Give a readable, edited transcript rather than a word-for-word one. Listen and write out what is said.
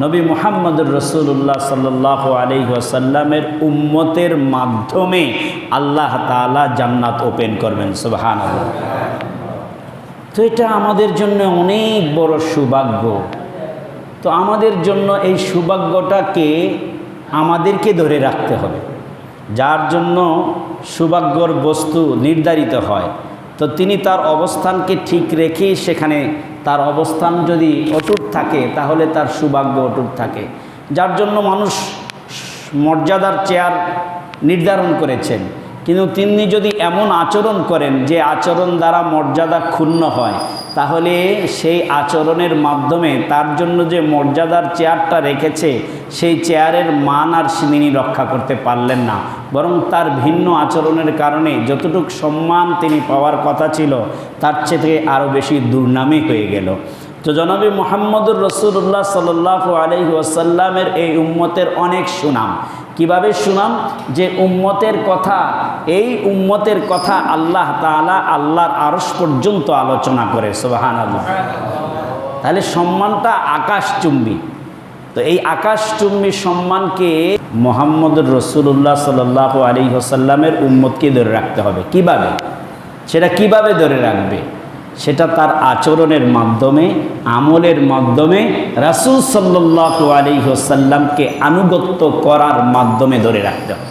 নবী মুহাম্মদুর রাসূলুল্লাহ সাল্লাল্লাহু আলাইহি ওয়াসাল্লামের উম্মতের মাধ্যমে আল্লাহ তাআলা জান্নাত ওপেন করবেন। সুবহানাল্লাহ। তো এটা আমাদের জন্য অনেক বড় সৌভাগ্য। তো আমাদের জন্য এই সৌভাগ্যটাকে আমাদেরকে ধরে রাখতে হবে। যার জন্য সৌভাগ্যর বস্তু নির্ধারিত হয়, তো তিনি তার অবস্থানকে ঠিক রেখেই সেখানে তার অবস্থান যদি অটুট থাকে তাহলে তার সৌভাগ্য অটুট থাকে। যার জন্য মানুষ মর্যাদার চেয়ার নির্ধারণ করেছেন, কিন্তু তিনি যদি এমন আচরণ করেন যে আচরণ দ্বারা মর্যাদা ক্ষুণ্ণ হয়, তাহলে সেই আচরণের মাধ্যমে তার জন্য যে মর্যাদার চেয়ারটা রেখেছে সেই চেয়ারের মান আর তিনি রক্ষা করতে পারলেন না, বরং তার ভিন্ন আচরণের কারণে যতটুকু সম্মান তিনি পাওয়ার কথা ছিল তার চেয়ে আরও বেশি দুর্নামী হয়ে গেল। তো জনাবে মুহাম্মদুর রাসূলুল্লাহ সাল্লাল্লাহু আলাইহি ওয়াসাল্লামের এই উম্মতের অনেক সুনাম। কিভাবে সুনাম? যে উম্মতের কথা, এই উম্মতের কথা আল্লাহ তাআলা আল্লাহর আরশ পর্যন্ত আলোচনা করে। সুবহানাল্লাহ। তাহলে সম্মানটা আকাশচুম্বী। তো এই আকাশচুম্বী সম্মানকে মুহাম্মদুর রাসূলুল্লাহ সাল্লাল্লাহু আলাইহি ওয়াসাল্লামের উম্মতকে ধরে রাখতে হবে। কিভাবে? সেটা কিভাবে ধরে রাখবে? সেটা তার আচরণের মাধ্যমে, আমলের মাধ্যমে, রাসূল সাল্লাল্লাহু আলাইহি ওয়াসাল্লামকে আনুগত্য করার মাধ্যমে ধরে রাখতে হবে।